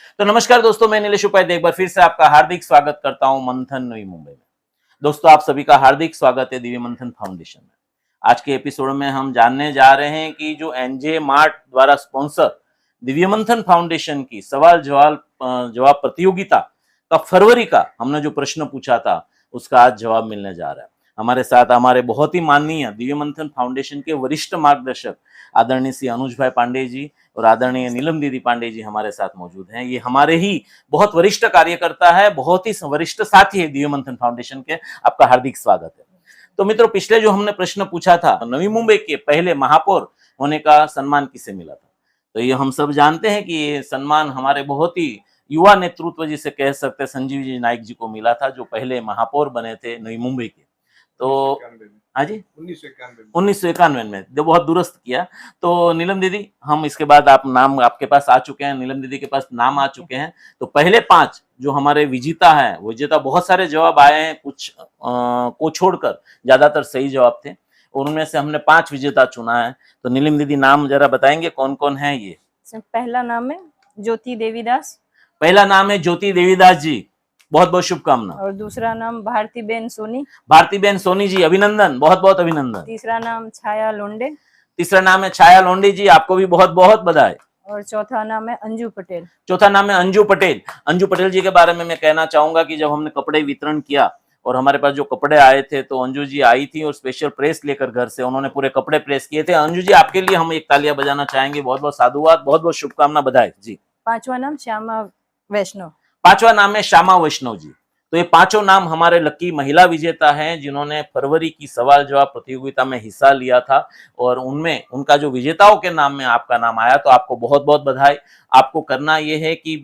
तो नमस्कार दोस्तों, मैं नीलेश उपाध्याय एक बार फिर से आपका हार्दिक स्वागत करता हूं मंथन नई मुंबई में। दोस्तों, आप सभी का हार्दिक स्वागत है दिव्य मंथन फाउंडेशन में। आज के एपिसोड में हम जानने जा रहे हैं कि जो एनजे मार्ट द्वारा स्पॉन्सर दिव्य मंथन फाउंडेशन की सवाल जवाब प्रतियोगिता का फरवरी का हमने जो प्रश्न पूछा था उसका आज जवाब मिलने जा रहा है। हमारे साथ हमारे बहुत ही माननीय दिव्य मंथन फाउंडेशन के वरिष्ठ मार्गदर्शक आदरणीय श्री अनुज भाई पांडे जी और आदरणीय नीलम दीदी पांडे जी हमारे साथ मौजूद हैं। ये हमारे ही बहुत वरिष्ठ कार्यकर्ता है, बहुत ही वरिष्ठ साथी है दिव्य मंथन फाउंडेशन के। आपका हार्दिक स्वागत है। तो मित्रों, पिछले जो हमने प्रश्न पूछा था, नवी मुंबई के पहले महापौर होने का सम्मान किसे मिला था, तो ये हम सब जानते हैं कि ये सम्मान हमारे बहुत ही युवा नेतृत्व जिसे कह सकते हैं संजीव जी नाइक जी को मिला था, जो पहले महापौर बने थे नई मुंबई के। तो हाँ जी, 1991 में, जो बहुत दुरुस्त किया। तो नीलम दीदी, हम इसके बाद आप नाम आपके पास आ चुके हैं, नीलम दीदी के पास नाम आ चुके हैं। तो पहले 5 जो हमारे विजेता हैं, विजेता बहुत सारे जवाब आए हैं, कुछ को छोड़कर ज्यादातर सही जवाब थे, और उनमें से हमने 5 विजेता चुना है। तो नीलम दीदी, नाम जरा बताएंगे कौन कौन है ये? पहला नाम है ज्योति देवीदास। पहला नाम है ज्योति देवीदास जी, बहुत बहुत शुभकामना। और दूसरा नाम भारती बेन सोनी। भारती बेन सोनी जी, अभिनंदन, बहुत बहुत अभिनंदन। तीसरा नाम छाया लोंडे। तीसरा नाम है छाया लोंडे जी, आपको भी बहुत बहुत बधाई। और चौथा नाम है अंजू पटेल। चौथा नाम है अंजू पटेल। अंजू पटेल जी के बारे में मैं कहना चाहूंगा कि जब हमने कपड़े वितरण किया और हमारे पास जो कपड़े आए थे, तो अंजू जी आई थी और स्पेशल प्रेस लेकर घर से उन्होंने पूरे कपड़े प्रेस किए थे। अंजू जी, आपके लिए हम एक तालियां बजाना चाहेंगे। बहुत बहुत साधुवाद, बहुत बहुत शुभकामना, बधाई जी। पांचवा नाम श्यामा वैष्णव। पांचवा नाम है श्यामा वैष्णव जी। तो ये पांचों नाम हमारे लकी महिला विजेता हैं, जिन्होंने फरवरी की सवाल जवाब प्रतियोगिता में हिस्सा लिया था, और उनमें उनका जो विजेताओं के नाम में आपका नाम आया, तो आपको बहुत बहुत बधाई। आपको करना यह है कि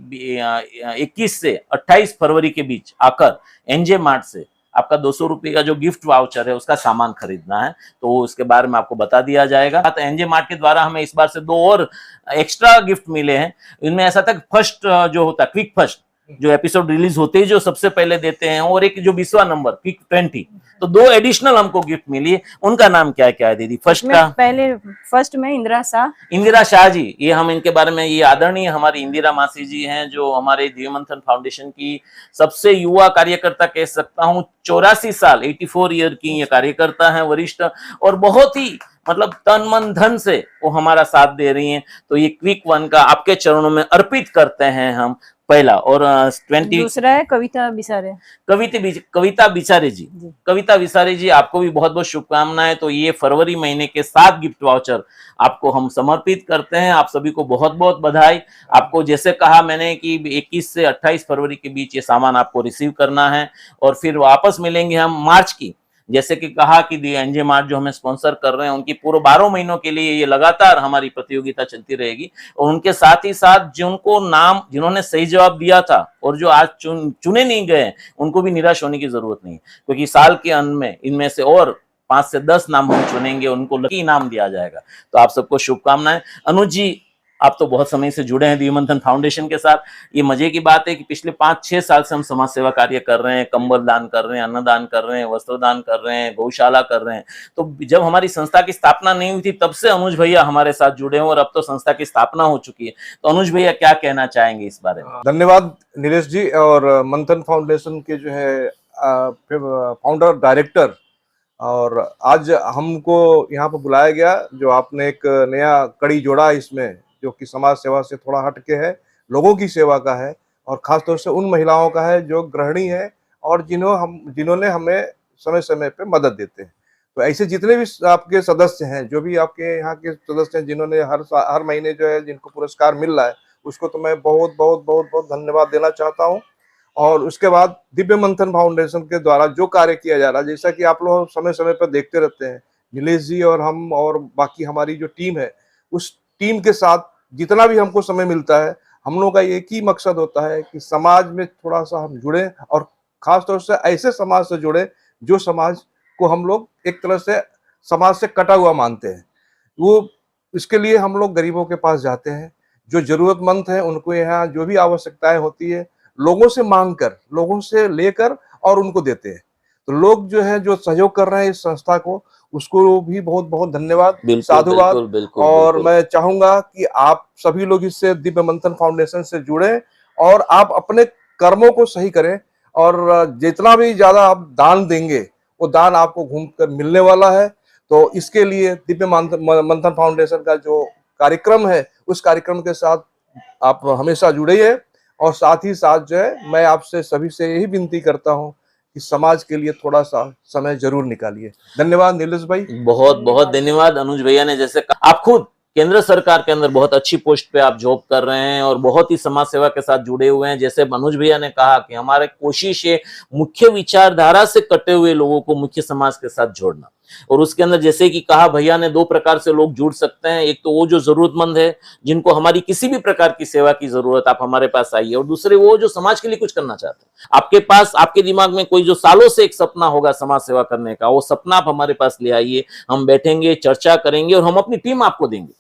21 से 28 फरवरी के बीच आकर एनजे मार्ट से आपका 200 रुपये का जो गिफ्ट वाउचर है उसका सामान खरीदना है, तो उसके बारे में आपको बता दिया जाएगा। तो एनजे मार्ट के द्वारा हमें इस बार से 2 और एक्स्ट्रा गिफ्ट मिले हैं। इनमें ऐसा था, फर्स्ट जो होता है क्विक फर्स्ट, जो एपिसोड रिलीज होते ही जो सबसे पहले देते हैं, और एक जो 20वां नंबर क्विक 20, तो 2 एडिशनल हमको गिफ्ट मिली। उनका नाम क्या क्या है दीदी? फर्स्ट का पहले फर्स्ट में इंदिरा शाह। इंदिरा शाह जी, ये हम इनके बारे में, ये आदरणीय हमारी इंदिरा मासी जी हैं, जो हमारे दिव्य मंथन फाउंडेशन की सबसे युवा कार्यकर्ता कह सकता हूँ। 84 साल 84 ईयर की ये कार्यकर्ता है, वरिष्ठ, और बहुत ही मतलब तन मन धन से वो हमारा साथ दे रही हैं। तो ये क्विक 1 का आपके चरणों में अर्पित करते हैं हम, पहला। और 20 दूसरा है कविता बिसारे। कविता बिचारे जी, कविता बिसारे जी, आपको भी बहुत बहुत शुभकामनाएं। तो ये फरवरी महीने के 7 गिफ्ट वाउचर आपको हम समर्पित करते हैं। आप सभी को बहुत बहुत बधाई। आपको जैसे कहा मैंने कि 21 से 28 फरवरी के बीच ये सामान आपको रिसीव करना है, और फिर वापस मिलेंगे हम मार्च की। जैसे कि कहा कि एनजे मार्ट जो हमें स्पॉन्सर कर रहे हैं, उनकी पूरे 12 महीनों के लिए ये लगातार हमारी प्रतियोगिता चलती रहेगी। और उनके साथ ही साथ जिनको नाम, जिन्होंने सही जवाब दिया था और जो आज चुने नहीं गए, उनको भी निराश होने की जरूरत नहीं, क्योंकि साल के अंत में इनमें से और 5 से 10 नाम हम चुनेंगे, उनको लकी इनाम दिया जाएगा। तो आप सबको शुभकामनाएं। अनुज जी, आप तो बहुत समय से जुड़े हैं दिव्य मंथन फाउंडेशन के साथ। ये मजे की बात है कि पिछले 5-6 साल से हम समाज सेवा कार्य कर रहे हैं, कंबल दान कर रहे हैं, अन्नदान कर रहे हैं, वस्त्र दान कर रहे हैं, गौशाला कर रहे हैं। तो जब हमारी संस्था की स्थापना नहीं हुई थी, तब से अनुज भैया हमारे साथ जुड़े हैं, और अब तो संस्था की स्थापना हो चुकी है। तो अनुज भैया, क्या कहना चाहेंगे इस बारे में? धन्यवाद नीलेश जी। और मंथन फाउंडेशन के जो है फाउंडर डायरेक्टर, और आज हमको यहाँ पर बुलाया गया, जो आपने एक नया कड़ी जोड़ा इसमें, जो कि समाज सेवा से थोड़ा हटके है, लोगों की सेवा का है, और खासतौर से उन महिलाओं का है जो गृहिणी है और जिन्होंने हमें समय समय पे मदद देते हैं। तो ऐसे जितने भी आपके सदस्य हैं, जो भी आपके यहाँ के सदस्य हैं, जिन्होंने हर महीने जो है जिनको पुरस्कार मिल रहा है, उसको तो मैं बहुत बहुत बहुत बहुत धन्यवाद देना चाहता हूँ। और उसके बाद दिव्य मंथन फाउंडेशन के द्वारा जो कार्य किया जा रहा है, जैसा कि आप लोग समय समय पर देखते रहते हैं, नीलेश जी और हम और बाकी हमारी जो टीम है, उस टीम के साथ जितना भी हमको समय मिलता है, हम लोगों का एक ही मकसद होता है कि समाज में थोड़ा सा हम जुड़े, और खासतौर से ऐसे समाज से जुड़े जो समाज को हम लोग एक तरह से समाज से कटा हुआ मानते हैं। वो इसके लिए हम लोग गरीबों के पास जाते हैं, जो जरूरतमंद हैं, उनको यहाँ जो भी आवश्यकताएं होती है, लोगों से मांग कर, लोगों से लेकर और उनको देते हैं। तो लोग जो है, जो सहयोग कर रहे हैं इस संस्था को, उसको भी बहुत बहुत धन्यवाद, साधुवाद। और मैं चाहूंगा कि आप सभी लोग इससे दिव्य मंथन फाउंडेशन से जुड़े और आप अपने कर्मों को सही करें, और जितना भी ज्यादा आप दान देंगे वो दान आपको घूम कर मिलने वाला है। तो इसके लिए दिव्य मंथन फाउंडेशन का जो कार्यक्रम है, उस कार्यक्रम के साथ आप हमेशा जुड़े हैं। और साथ ही साथ जो है, मैं आपसे सभी से यही विनती करता हूँ कि समाज के लिए थोड़ा सा समय जरूर निकालिए। धन्यवाद नीलेश भाई। बहुत बहुत धन्यवाद अनुज भैया ने जैसे कहा, आप खुद केंद्र सरकार के अंदर बहुत अच्छी पोस्ट पे आप जॉब कर रहे हैं और बहुत ही समाज सेवा के साथ जुड़े हुए हैं। जैसे अनुज भैया ने कहा कि हमारे कोशिश है मुख्य विचारधारा से कटे हुए लोगों को मुख्य समाज के साथ जोड़ना। और उसके अंदर जैसे कि कहा भैया ने, दो प्रकार से लोग जुड़ सकते हैं। एक तो वो जो जरूरतमंद है, जिनको हमारी किसी भी प्रकार की सेवा की जरूरत, आप हमारे पास आइए। और दूसरे वो जो समाज के लिए कुछ करना चाहते हैं। आपके पास, आपके दिमाग में कोई जो सालों से एक सपना होगा समाज सेवा करने का, वो सपना आप हमारे पास ले आइए। हम बैठेंगे, चर्चा करेंगे और हम अपनी टीम आपको देंगे।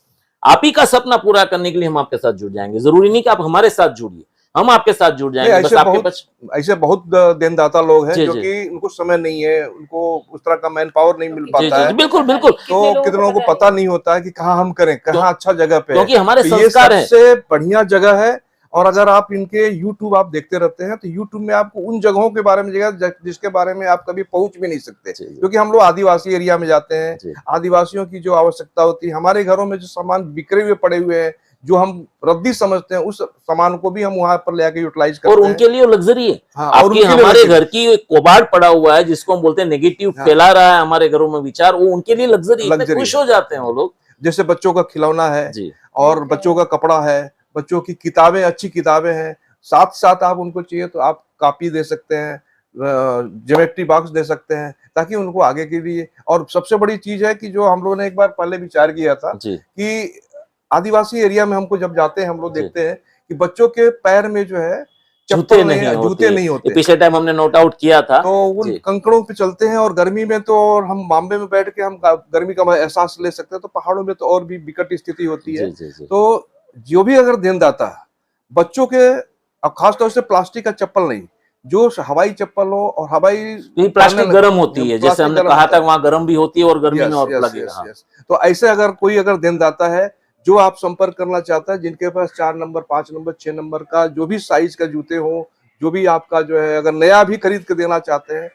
आप ही का सपना पूरा करने के लिए हम आपके साथ जुड़ जाएंगे। जरूरी नहीं कि आप हमारे साथ जुड़िए, हम आपके साथ जुड़ जाएंगे। बस आपके पास ऐसे बहुत देनदाता लोग हैं जी, जो जी। कि उनको समय नहीं है, उनको उस तरह का मैन पावर नहीं मिल जी, पाता जी, है। बिल्कुल बिल्कुल। तो कितने लोगों को पता नहीं होता है कि कहाँ हम करें, कहाँ अच्छा जगह पे है। क्योंकि हमारे तो ये संस्कार हैं। सबसे बढ़िया जगह है। और अगर आप इनके YouTube आप देखते रहते हैं तो YouTube में आपको उन जगहों के बारे में जिसके बारे में आप कभी पहुंच भी नहीं सकते, जी, जी। क्योंकि हम लोग आदिवासी एरिया में जाते हैं। जी। आदिवासियों की जो आवश्यकता होती है, हमारे घरों में जो सामान बिखरे हुए पड़े हुए हैं, जो हम रद्दी समझते हैं, उस सामान को भी हम वहां पर ले आके यूटिलाइज करते और हैं। उनके लिए लग्जरी है। हाँ, और आपकी उनके लिए हमारे luxury। घर की एक कबाड़ पड़ा हुआ है जिसको हम बोलते हैं नेगेटिव हाँ। फैला रहा है हमारे घरों में विचार, वो उनके लिए लग्जरी, इतने Luxury खुश है। हो जाते हैं वो लोग। जैसे बच्चों का खिलौना है, जी और बच्चों का कपड़ा है, बच्चों की किताबें, अच्छी किताबें हैं। साथ साथ आप उनको चाहिए तो आप कॉपी दे सकते हैं, ज्योमेट्री बॉक्स दे सकते हैं, ताकि उनको आगे के लिए। और सबसे बड़ी चीज है कि जो हम लोगों ने एक बार पहले विचार किया था जी कि आदिवासी एरिया में हमको जब जाते हैं, हम लोग जी। देखते हैं कि बच्चों के पैर में जो है जूते चप्पल नहीं जूते नहीं ये होते। पिछले टाइम हमने नोट आउट किया था। तो उन जी कंकड़ों पे चलते हैं, और गर्मी में तो, और हम बॉम्बे में बैठ के हम गर्मी का एहसास ले सकते हैं, तो पहाड़ों में तो और भी विकट स्थिति होती है। जी जी जी। तो जो भी अगर देनदाता बच्चों के, अब खासतौर से प्लास्टिक का चप्पल नहीं, जो हवाई चप्पल हो, और हवाई ये प्लास्टिक गर्म होती है, जैसे हमने कहा था, वहां गर्म भी होती है और गर्मी में और लगेगा। हाँ। तो ऐसे अगर कोई देनदाता है जो आप संपर्क करना चाहता है, जिनके पास 4 नंबर, 5 नंबर, 6 नंबर का जो भी साइज का जूते हो, जो भी आपका जो है, अगर नया भी खरीद के देना चाहते हैं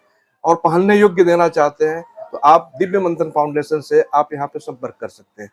और पहनने योग्य देना चाहते हैं, तो आप दिव्य मंथन फाउंडेशन से आप यहाँ पे संपर्क कर सकते हैं।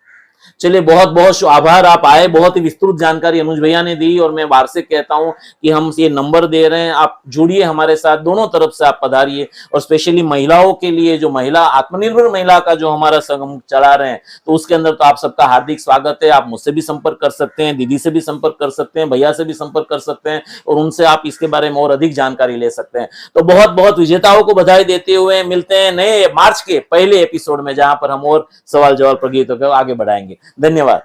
चलिए, बहुत बहुत आभार, आप आए, बहुत ही विस्तृत जानकारी अनुज भैया ने दी। और मैं बार से कहता हूं कि हम ये नंबर दे रहे हैं, आप जुड़िए हमारे साथ, दोनों तरफ से आप पधारिए। और स्पेशली महिलाओं के लिए, जो महिला आत्मनिर्भर महिला का जो हमारा संगम चला रहे हैं, तो उसके अंदर तो आप सबका हार्दिक स्वागत है। आप मुझसे भी संपर्क कर सकते हैं, दीदी से भी संपर्क कर सकते हैं, भैया से भी संपर्क कर सकते हैं, और उनसे आप इसके बारे में और अधिक जानकारी ले सकते हैं। तो बहुत बहुत विजेताओं को बधाई देते हुए मिलते हैं नए मार्च के पहले एपिसोड में, जहां पर हम और सवाल जवाब प्रतियोगिता को आगे बढ़ाएंगे। धन्यवाद।